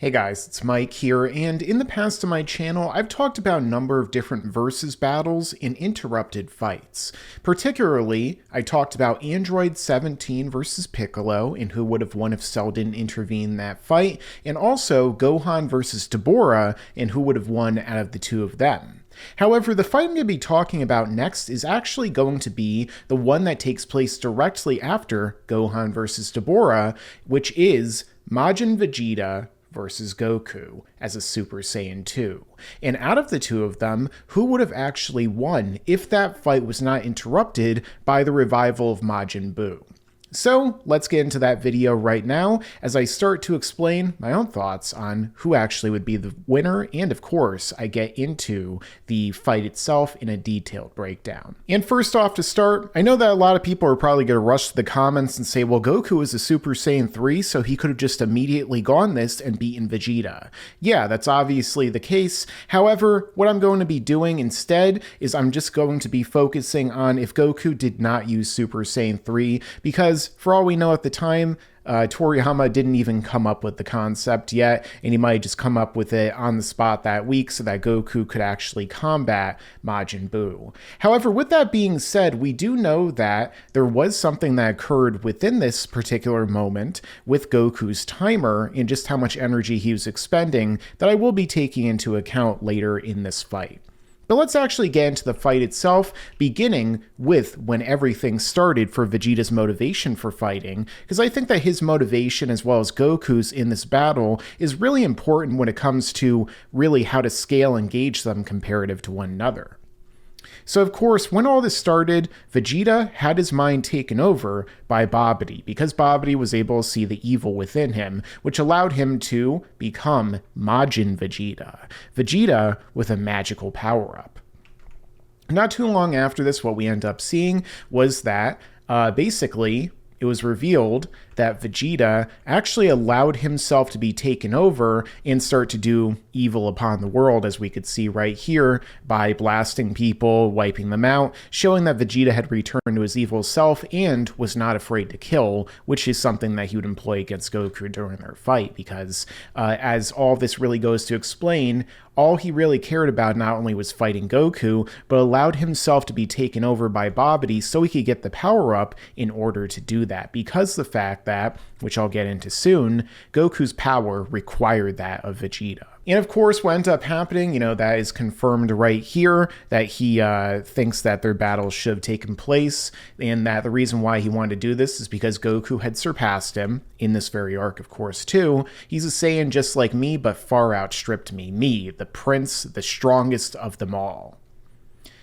Hey guys, it's Mike here, and in the past on my channel, I've talked about a number of different versus battles and interrupted fights. Particularly, I talked about Android 17 versus Piccolo, and who would have won if Cell didn't intervene in that fight, and also Gohan versus Deborah, and who would have won out of the two of them. However, the fight I'm going to be talking about next is actually going to be the one that takes place directly after Gohan versus Deborah, which is Majin Vegeta versus Goku as a Super Saiyan 2. And out of the two of them, who would have actually won if that fight was not interrupted by the revival of Majin Buu? So let's get into that video right now as I start to explain my own thoughts on who actually would be the winner, and of course I get into the fight itself in a detailed breakdown. And first off to start, I know that a lot of people are probably going to rush to the comments and say, well, Goku is a Super Saiyan 3, so he could have just immediately gone this and beaten Vegeta. Yeah, that's obviously the case. However, what I'm going to be doing instead is I'm just going to be focusing on if Goku did not use Super Saiyan 3, because for all we know at the time, Toriyama didn't even come up with the concept yet, and he might just come up with it on the spot that week so that Goku could actually combat Majin Buu. However, with that being said, we do know that there was something that occurred within this particular moment with Goku's timer and just how much energy he was expending that I will be taking into account later in this fight. But let's actually get into the fight itself, beginning with when everything started for Vegeta's motivation for fighting, because I think that his motivation as well as Goku's in this battle is really important when it comes to really how to scale and gauge them comparative to one another. So of course, when all this started, Vegeta had his mind taken over by Babidi, because Babidi was able to see the evil within him, which allowed him to become Majin Vegeta, Vegeta with a magical power-up. Not too long after this, what we end up seeing was that basically it was revealed that Vegeta actually allowed himself to be taken over and start to do evil upon the world, as we could see right here, by blasting people, wiping them out, showing that Vegeta had returned to his evil self and was not afraid to kill, which is something that he would employ against Goku during their fight, because as all this really goes to explain, all he really cared about not only was fighting Goku, but allowed himself to be taken over by Babidi so he could get the power-up in order to do that, because the fact that, which I'll get into soon, Goku's power required that of Vegeta. And of course, what ends up happening, that is confirmed right here, that he thinks that their battle should have taken place, and that the reason why he wanted to do this is because Goku had surpassed him, in this very arc, of course, too. He's a Saiyan just like me, but far outstripped me, the prince, the strongest of them all.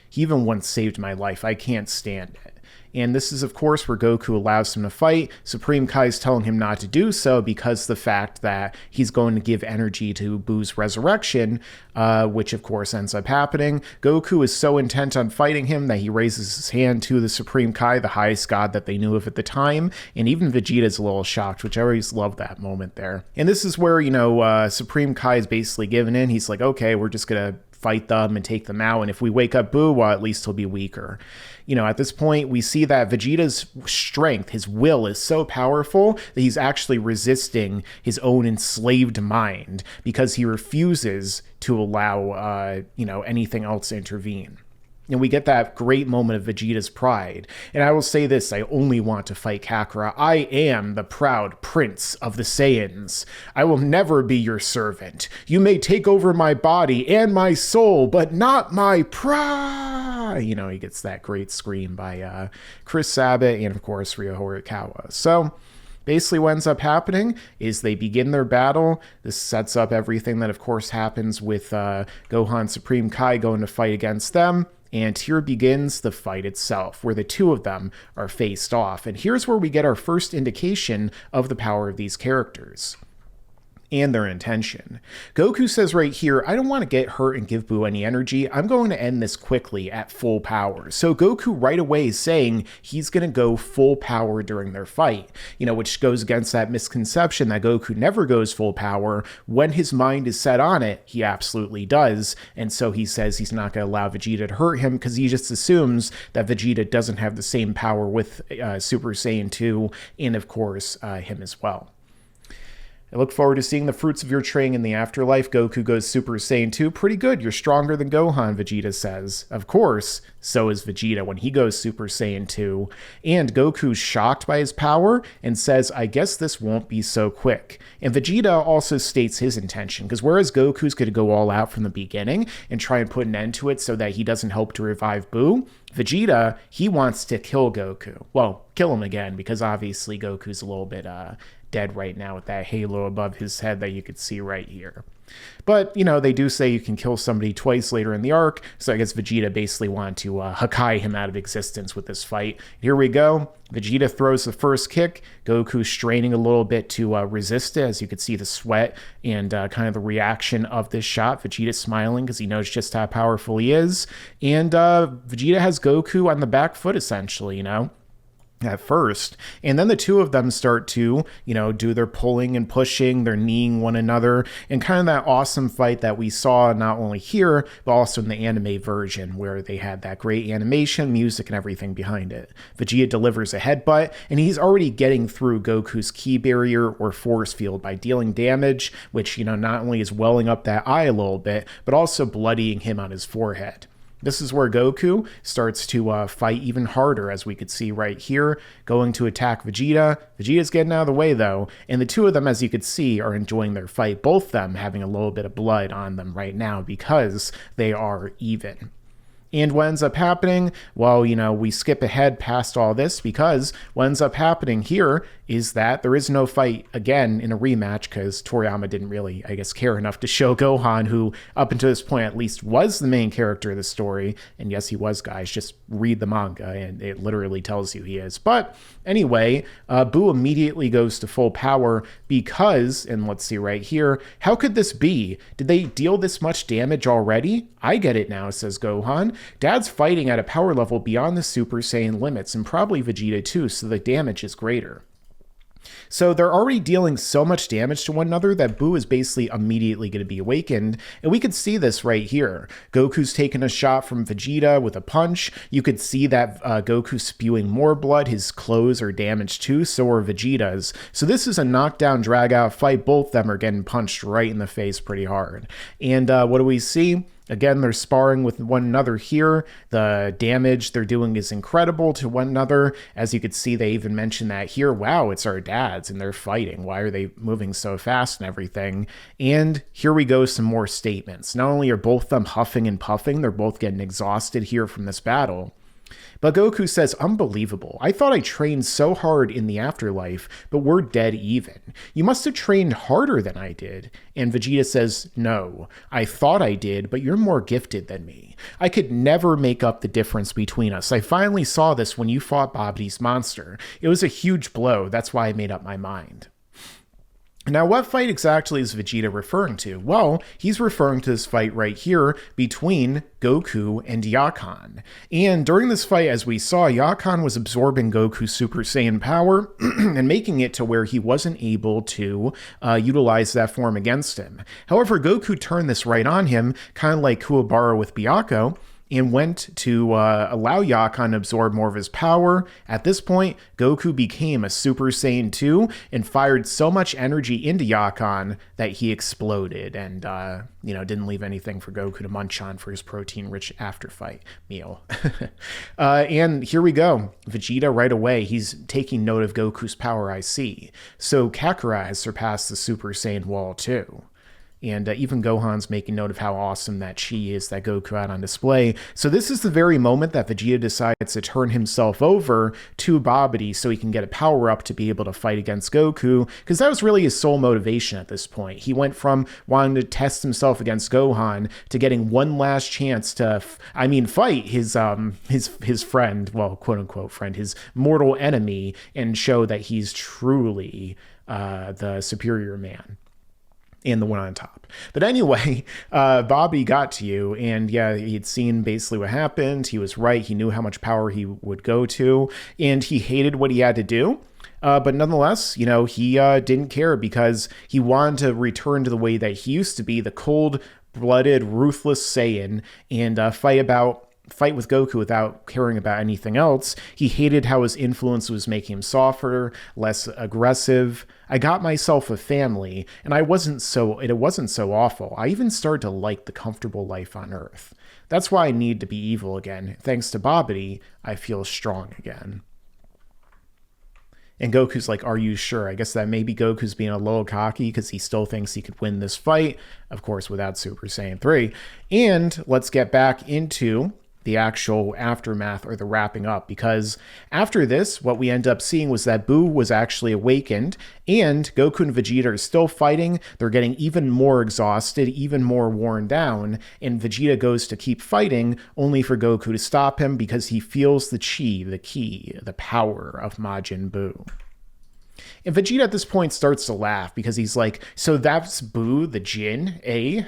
He even once saved my life. I can't stand it. And this is, of course, where Goku allows him to fight. Supreme Kai's telling him not to do so because the fact that he's going to give energy to Buu's resurrection, which, of course, ends up happening. Goku is so intent on fighting him that he raises his hand to the Supreme Kai, the highest god that they knew of at the time. And even Vegeta's a little shocked, which I always love that moment there. And this is where, Supreme Kai is basically given in. He's like, okay, we're just going to fight them and take them out, and if we wake up Buu, well, at least he'll be weaker. At this point, we see that Vegeta's strength, his will, is so powerful that he's actually resisting his own enslaved mind because he refuses to allow, anything else to intervene. And we get that great moment of Vegeta's pride. And I will say this, I only want to fight Kakarot. I am the proud prince of the Saiyans. I will never be your servant. You may take over my body and my soul, but not my pride. He gets that great scream by Chris Sabat and, of course, Ryo Horikawa. So basically what ends up happening is they begin their battle. This sets up everything that, of course, happens with Gohan Supreme Kai going to fight against them. And here begins the fight itself, where the two of them are faced off. And here's where we get our first indication of the power of these characters and their intention. Goku says right here, I don't want to get hurt and give Buu any energy. I'm going to end this quickly at full power. So Goku right away is saying he's going to go full power during their fight, which goes against that misconception that Goku never goes full power. When his mind is set on it, he absolutely does. And so he says he's not going to allow Vegeta to hurt him because he just assumes that Vegeta doesn't have the same power with Super Saiyan 2 and, of course, him as well. I look forward to seeing the fruits of your training in the afterlife. Goku goes Super Saiyan 2. Pretty good. You're stronger than Gohan, Vegeta says. Of course, so is Vegeta when he goes Super Saiyan 2. And Goku's shocked by his power and says, I guess this won't be so quick. And Vegeta also states his intention, because whereas Goku's going to go all out from the beginning and try and put an end to it so that he doesn't help to revive Buu, Vegeta, he wants to kill Goku. Well, kill him again, because obviously Goku's a little bit dead right now with that halo above his head that you could see right here. But, you know, they do say you can kill somebody twice later in the arc, so I guess Vegeta basically wanted to Hakai him out of existence with this fight. Here we go. Vegeta throws the first kick. Goku straining a little bit to resist it, as you could see the sweat and kind of the reaction of this shot. Vegeta smiling because he knows just how powerful he is. And Vegeta has Goku on the back foot, essentially, you know, at first. And then the two of them start to, you know, do their pulling and pushing, they're kneeing one another, and kind of that awesome fight that we saw not only here, but also in the anime version, where they had that great animation, music, and everything behind it. Vegeta delivers a headbutt, and he's already getting through Goku's ki barrier or force field by dealing damage, which, you know, not only is welling up that eye a little bit, but also bloodying him on his forehead. This is where Goku starts to fight even harder, as we could see right here, going to attack Vegeta. Vegeta's getting out of the way, though, and the two of them, as you could see, are enjoying their fight, both of them having a little bit of blood on them right now because they are even. And what ends up happening, well, you know, we skip ahead past all this, because what ends up happening here is that there is no fight again in a rematch, because Toriyama didn't really, I guess, care enough to show Gohan, who up until this point at least was the main character of the story. And yes, he was, guys. Just read the manga and it literally tells you he is. But anyway, Buu immediately goes to full power because, and let's see right here, how could this be? Did they deal this much damage already? I get it now, says Gohan. Dad's fighting at a power level beyond the Super Saiyan limits, and probably Vegeta too, so the damage is greater. So they're already dealing so much damage to one another that Buu is basically immediately going to be awakened. And we could see this right here. Goku's taking a shot from Vegeta with a punch. You could see that Goku's spewing more blood. His clothes are damaged too, so are Vegeta's. So this is a knockdown, drag-out fight. Both of them are getting punched right in the face pretty hard. And what do we see? Again, they're sparring with one another here. The damage they're doing is incredible to one another. As you could see, they even mentioned that here. Wow, it's our dads, and they're fighting. Why are they moving so fast and everything? And here we go, some more statements. Not only are both of them huffing and puffing, they're both getting exhausted here from this battle. But Goku says, unbelievable. I thought I trained so hard in the afterlife, but we're dead even. You must have trained harder than I did. And Vegeta says, no, I thought I did, but you're more gifted than me. I could never make up the difference between us. I finally saw this when you fought Babdi's monster. It was a huge blow. That's why I made up my mind. Now, what fight exactly is Vegeta referring to? Well, he's referring to this fight right here between Goku and Yakan. And during this fight, as we saw, Yakan was absorbing Goku's Super Saiyan power and making it to where he wasn't able to utilize that form against him. However, Goku turned this right on him, kind of like Kuwabara with Byakuya, and went to allow Yakan to absorb more of his power. At this point, Goku became a Super Saiyan 2 and fired so much energy into Yakan that he exploded and, you know, didn't leave anything for Goku to munch on for his protein-rich after-fight meal. And here we go. Vegeta right away, he's taking note of Goku's power, I see. So Kakarot has surpassed the Super Saiyan wall too. And even Gohan's making note of how awesome that chi is that Goku had on display. So this is the very moment that Vegeta decides to turn himself over to Babidi so he can get a power-up to be able to fight against Goku, because that was really his sole motivation at this point. He went from wanting to test himself against Gohan to getting one last chance to, fight his friend, well, quote-unquote friend, his mortal enemy, and show that he's truly the superior man. And the one on top. But anyway, Bobby got to you, and yeah, he'd seen basically what happened. He was right. He knew how much power he would go to, and he hated what he had to do. But nonetheless, you know, he didn't care because he wanted to return to the way that he used to be, the cold-blooded, ruthless Saiyan, and fight about fight with Goku without caring about anything else. He hated how his influence was making him softer, less aggressive. I got myself a family, and it wasn't so awful. I even started to like the comfortable life on Earth. That's why I need to be evil again. Thanks to Babidi, I feel strong again. And Goku's like, are you sure? I guess that maybe Goku's being a little cocky because he still thinks he could win this fight, of course, without Super Saiyan 3. And let's get back into the actual aftermath, or the wrapping up, because after this, what we end up seeing was that Buu was actually awakened, and Goku and Vegeta are still fighting. They're getting even more exhausted, even more worn down, and Vegeta goes to keep fighting, only for Goku to stop him because he feels the chi, the ki, the power of Majin Buu. And Vegeta at this point starts to laugh because he's like, so that's Buu the Jin, eh?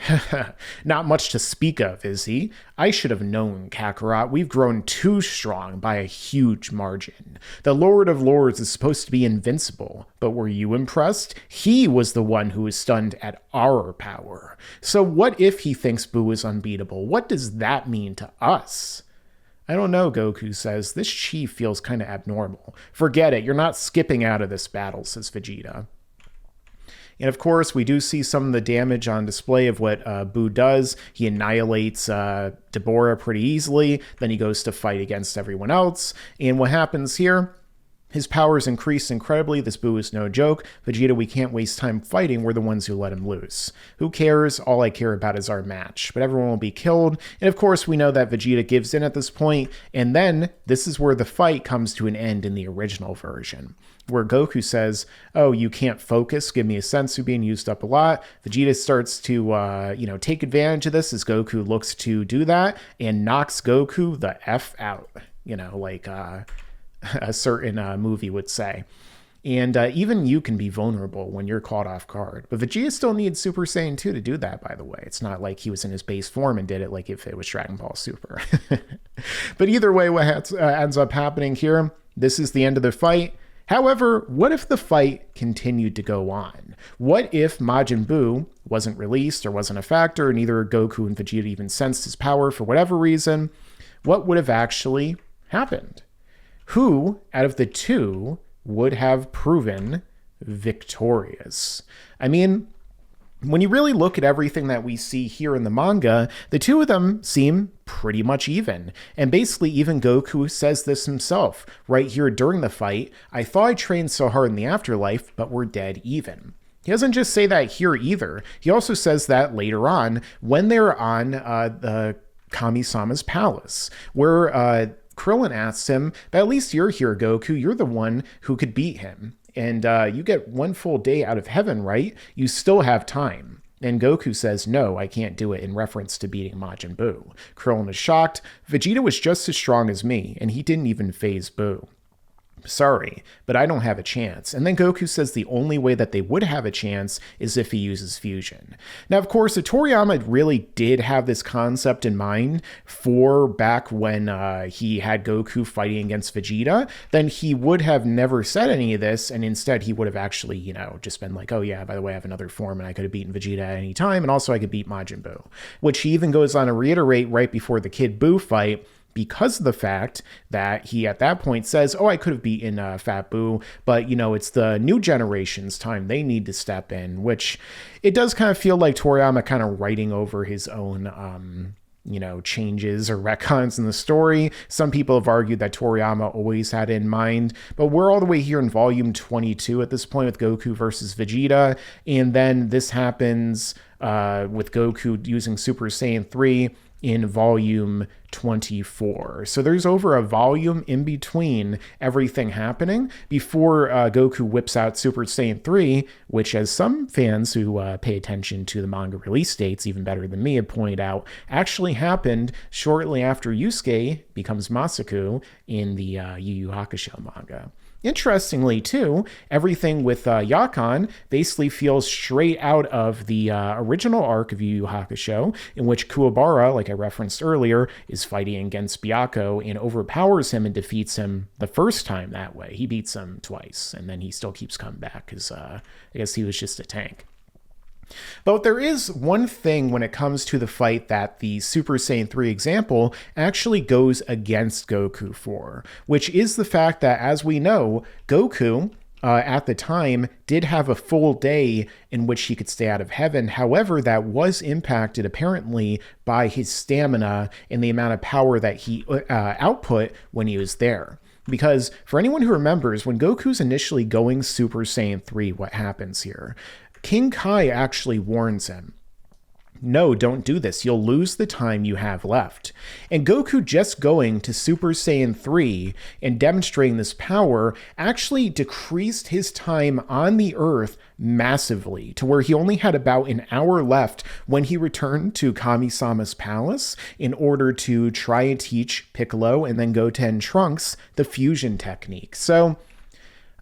Not much to speak of, is he? I should have known, Kakarot. We've grown too strong by a huge margin. The Lord of Lords is supposed to be invincible, but were you impressed? He was the one who was stunned at our power. So what if he thinks Buu is unbeatable? What does that mean to us? I don't know, Goku says. This chi feels kind of abnormal. Forget it. You're not skipping out of this battle, says Vegeta. And of course, we do see some of the damage on display of what Buu does. He annihilates Deborah pretty easily. Then he goes to fight against everyone else. And what happens here? His powers increase incredibly. This Buu is no joke. Vegeta, we can't waste time fighting. We're the ones who let him loose. Who cares? All I care about is our match. But everyone will be killed. And of course, we know that Vegeta gives in at this point. And then this is where the fight comes to an end in the original version, where Goku says, oh, you can't focus. Give me a sensu being used up a lot. Vegeta starts to, take advantage of this as Goku looks to do that and knocks Goku the F out, like a certain movie would say. And even you can be vulnerable when you're caught off guard. But Vegeta still needs Super Saiyan 2 to do that, by the way. It's not like he was in his base form and did it like if it was Dragon Ball Super. But either way, what ends up happening here, this is the end of the fight. However, what if the fight continued to go on? What if Majin Buu wasn't released or wasn't a factor, and neither Goku and Vegeta even sensed his power for whatever reason? What would have actually happened? Who out of the two would have proven victorious? I mean, when you really look at everything that we see here in the manga, the two of them seem pretty much even. And basically, even Goku says this himself right here during the fight. I thought I trained so hard in the afterlife, but we're dead even. He doesn't just say that here either. He also says that later on when they're on the Kami-sama's palace, where Krillin asks him, but at least you're here, Goku. You're the one who could beat him. And you get one full day out of heaven, right? You still have time. And Goku says, no, I can't do it, in reference to beating Majin Buu. Krillin is shocked. Vegeta was just as strong as me, and he didn't even phase Buu. Sorry, but I don't have a chance. And then Goku says the only way that they would have a chance is if he uses fusion. Now, of course, Toriyama really did have this concept in mind for back when he had Goku fighting against Vegeta. Then he would have never said any of this, and instead he would have actually, just been like, oh yeah, by the way, I have another form, and I could have beaten Vegeta at any time, and also I could beat Majin Buu. Which he even goes on to reiterate right before the Kid Buu fight, because of the fact that he at that point says, oh, I could have beaten Fat Buu, but, it's the new generation's time. They need to step in, which it does kind of feel like Toriyama kind of writing over his own, changes or retcons in the story. Some people have argued that Toriyama always had it in mind, but we're all the way here in volume 22 at this point with Goku versus Vegeta. And then this happens with Goku using Super Saiyan 3 in volume 24. So there's over a volume in between everything happening before Goku whips out Super Saiyan 3, which, as some fans who pay attention to the manga release dates even better than me have pointed out, actually happened shortly after Yusuke becomes Masaku in the Yu Yu Hakusho manga. Interestingly, too, everything with Yakan basically feels straight out of the original arc of Yu Yu Hakusho, in which Kuwabara, like I referenced earlier, is fighting against Byakko and overpowers him and defeats him the first time that way. He beats him twice, and then he still keeps coming back because I guess he was just a tank. But there is one thing when it comes to the fight that the Super Saiyan 3 example actually goes against Goku for, which is the fact that, as we know, Goku, at the time, did have a full day in which he could stay out of heaven. However, that was impacted apparently by his stamina and the amount of power that he output when he was there. Because for anyone who remembers, when Goku's initially going Super Saiyan 3, what happens here? King Kai actually warns him, no, don't do this. You'll lose the time you have left. And Goku just going to Super Saiyan 3 and demonstrating this power actually decreased his time on the Earth massively to where he only had about an hour left when he returned to Kami-sama's palace in order to try and teach Piccolo and then Goten and Trunks the fusion technique. So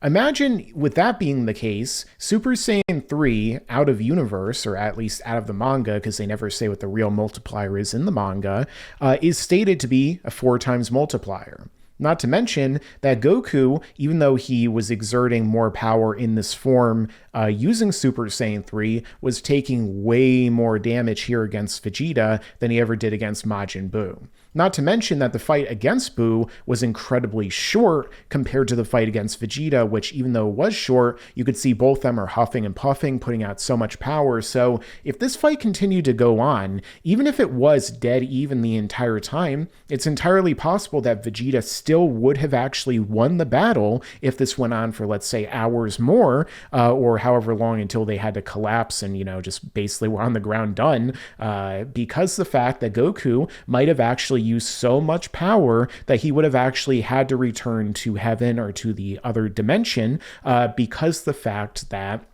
imagine, with that being the case, Super Saiyan 3 out of universe, or at least out of the manga, because they never say what the real multiplier is in the manga, is stated to be a 4 times multiplier. Not to mention that Goku, even though he was exerting more power in this form using Super Saiyan 3, was taking way more damage here against Vegeta than he ever did against Majin Buu. Not to mention that the fight against Buu was incredibly short compared to the fight against Vegeta, which, even though it was short, you could see both of them are huffing and puffing, putting out so much power. So if this fight continued to go on, even if it was dead even the entire time, it's entirely possible that Vegeta still would have actually won the battle if this went on for, let's say, hours more, or however long until they had to collapse and, just basically were on the ground done, because the fact that Goku might have actually used so much power that he would have actually had to return to heaven or to the other dimension, because the fact that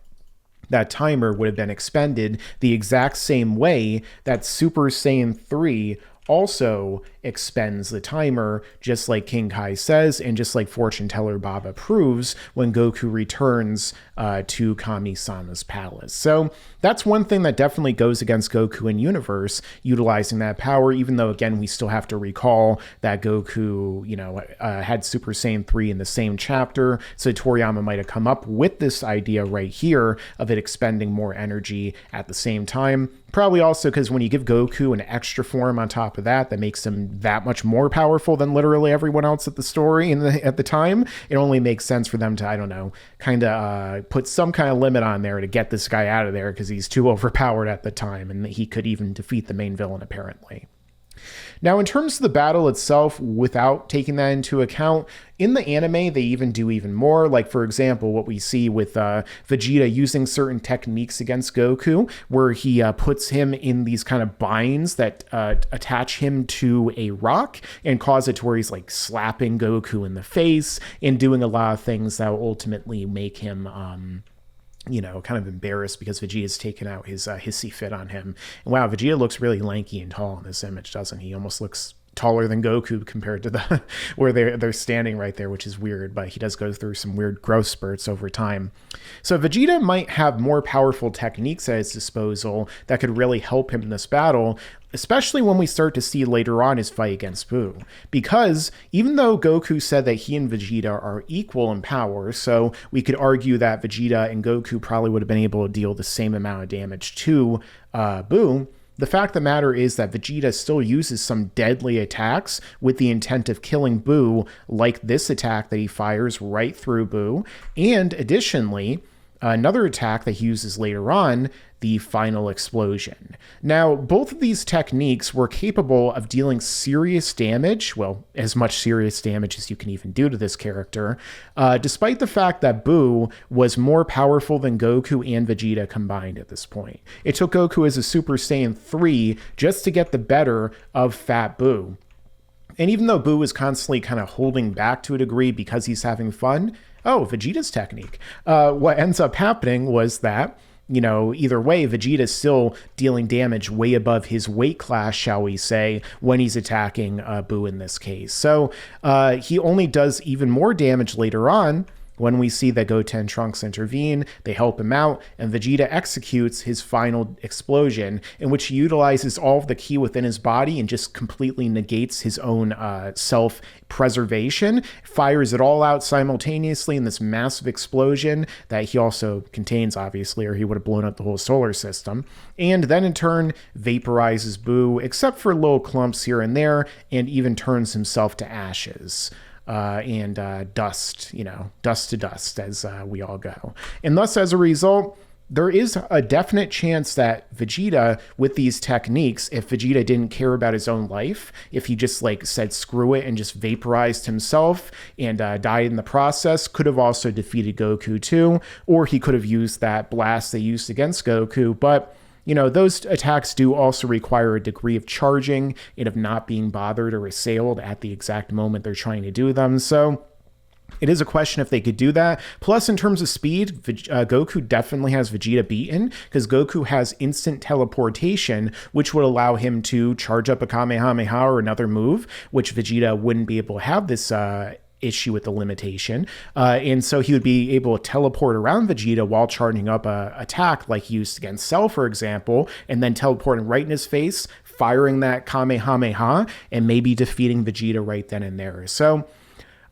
that timer would have been expended the exact same way that Super Saiyan 3 also expends the timer, just like King Kai says, and just like fortune teller Baba proves when Goku returns to Kami-sama's palace. So that's one thing that definitely goes against Goku in universe, utilizing that power, even though, again, we still have to recall that Goku, had Super Saiyan 3 in the same chapter, so Toriyama might have come up with this idea right here of it expending more energy at the same time. Probably also because when you give Goku an extra form on top of that makes him that much more powerful than literally everyone else at the story at the time, it only makes sense for them to, I don't know, kind of put some kind of limit on there to get this guy out of there because he's too overpowered at the time, and he could even defeat the main villain apparently. Now, in terms of the battle itself, without taking that into account, in the anime, they even do even more. Like, for example, what we see with Vegeta using certain techniques against Goku, where he puts him in these kind of binds that attach him to a rock and cause it to where he's like slapping Goku in the face and doing a lot of things that will ultimately make him kind of embarrassed because Vegeta's taken out his hissy fit on him. And wow, Vegeta looks really lanky and tall in this image, doesn't he? He almost looks taller than Goku compared to the where they're standing right there, which is weird, but he does go through some weird growth spurts over time. So Vegeta might have more powerful techniques at his disposal that could really help him in this battle, especially when we start to see later on his fight against Buu. Because even though Goku said that he and Vegeta are equal in power, so we could argue that Vegeta and Goku probably would have been able to deal the same amount of damage to Buu, the fact of the matter is that Vegeta still uses some deadly attacks with the intent of killing Buu, like this attack that he fires right through Buu, and additionally, another attack that he uses later on, the final explosion. Now, both of these techniques were capable of dealing serious damage, well, as much serious damage as you can even do to this character, despite the fact that Buu was more powerful than Goku and Vegeta combined at this point. It took Goku as a Super Saiyan 3 just to get the better of Fat Buu. And even though Buu is constantly kind of holding back to a degree because he's having fun, Vegeta's technique. What ends up happening was that, either way, Vegeta's still dealing damage way above his weight class, shall we say, when he's attacking Buu in this case. So he only does even more damage later on, when we see that Goten and Trunks intervene, they help him out, and Vegeta executes his final explosion, in which he utilizes all of the ki within his body and just completely negates his own self-preservation, fires it all out simultaneously in this massive explosion that he also contains, obviously, or he would have blown up the whole solar system, and then in turn vaporizes Buu, except for little clumps here and there, and even turns himself to ashes. And dust, dust to dust as we all go. And thus, as a result, there is a definite chance that Vegeta, with these techniques, if Vegeta didn't care about his own life, if he just said screw it and just vaporized himself and died in the process, could have also defeated Goku too, or he could have used that blast they used against Goku, but those attacks do also require a degree of charging and of not being bothered or assailed at the exact moment they're trying to do them. So it is a question if they could do that. Plus, in terms of speed, Goku definitely has Vegeta beaten because Goku has instant teleportation, which would allow him to charge up a Kamehameha or another move, which Vegeta wouldn't be able to have this issue with the limitation, and so he would be able to teleport around Vegeta while charging up a attack like he used against Cell, for example, and then teleporting right in his face, firing that Kamehameha, and maybe defeating Vegeta right then and there. So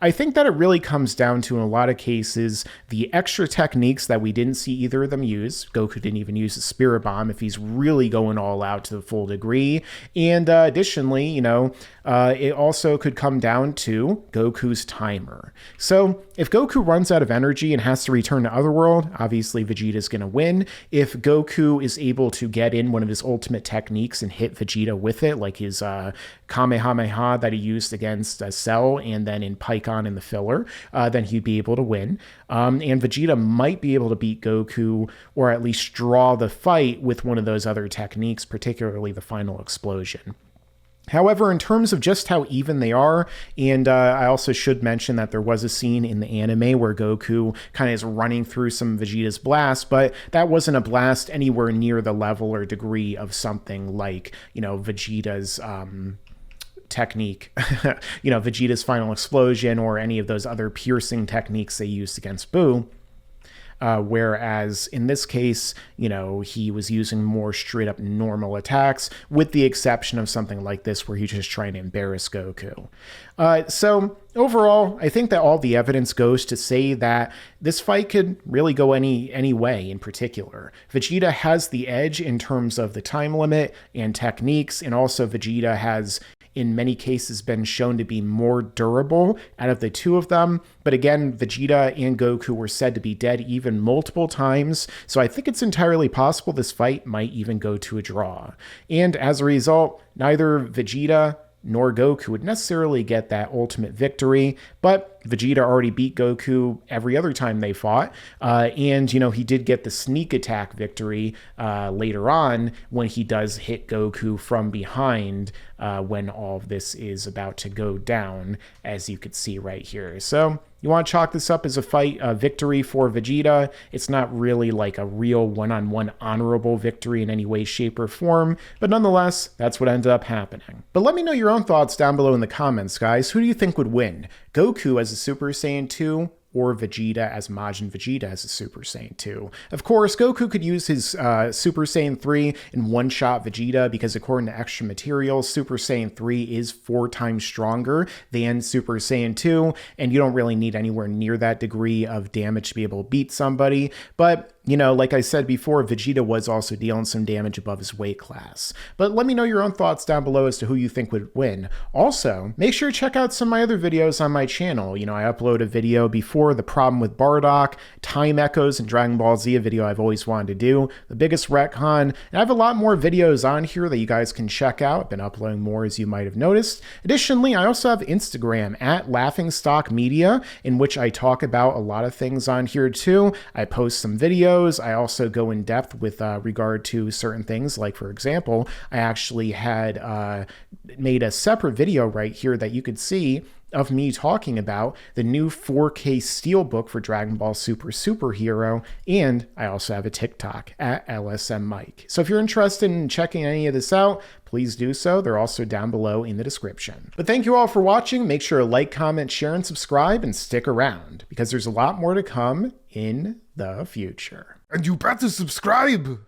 I think that it really comes down to, in a lot of cases, the extra techniques that we didn't see either of them use. Goku didn't even use the Spirit Bomb if he's really going all out to the full degree. And additionally, it also could come down to Goku's timer. So if Goku runs out of energy and has to return to Otherworld, obviously Vegeta's going to win. If Goku is able to get in one of his ultimate techniques and hit Vegeta with it, like his Kamehameha that he used against Cell and then in Pikkon in the filler, then he'd be able to win. And Vegeta might be able to beat Goku, or at least draw the fight with one of those other techniques, particularly the final explosion. However, in terms of just how even they are, and I also should mention that there was a scene in the anime where Goku kind of is running through some of Vegeta's blasts, but that wasn't a blast anywhere near the level or degree of something like, Vegeta's technique, Vegeta's final explosion, or any of those other piercing techniques they used against Buu. Whereas in this case, he was using more straight up normal attacks, with the exception of something like this where he's just trying to embarrass Goku. So overall, I think that all the evidence goes to say that this fight could really go any way in particular. Vegeta has the edge in terms of the time limit and techniques, and also Vegeta has in many cases been shown to be more durable out of the two of them. But again, Vegeta and Goku were said to be dead even multiple times, so I think it's entirely possible this fight might even go to a draw. And as a result, neither Vegeta nor Goku would necessarily get that ultimate victory, but Vegeta already beat Goku every other time they fought, and he did get the sneak attack victory later on when he does hit Goku from behind when all of this is about to go down, as you could see right here. So you want to chalk this up as a victory for Vegeta. It's not really like a real one-on-one honorable victory in any way, shape, or form, but nonetheless, that's what ended up happening. But let me know your own thoughts down below in the comments, guys. Who do you think would win? Goku as a Super Saiyan 2, or Vegeta as Majin Vegeta as a Super Saiyan 2. Of course, Goku could use his Super Saiyan 3 and one-shot Vegeta because according to extra materials, Super Saiyan 3 is 4 times stronger than Super Saiyan 2, and you don't really need anywhere near that degree of damage to be able to beat somebody. But like I said before, Vegeta was also dealing some damage above his weight class. But let me know your own thoughts down below as to who you think would win. Also, make sure to check out some of my other videos on my channel. I upload a video before the problem with Bardock, Time Echoes, and Dragon Ball Z, a video I've always wanted to do, the biggest retcon, and I have a lot more videos on here that you guys can check out. I've been uploading more, as you might have noticed. Additionally, I also have Instagram at Laughingstock Media, in which I talk about a lot of things on here too. I post some videos, videos. I also go in depth with regard to certain things. Like, for example, I actually had made a separate video right here that you could see of me talking about the new 4K Steelbook for Dragon Ball Super Superhero, and I also have a TikTok at LSM Mike. So if you're interested in checking any of this out, please do so. They're also down below in the description. But thank you all for watching. Make sure to like, comment, share, and subscribe, and stick around because there's a lot more to come in the future. And you better subscribe!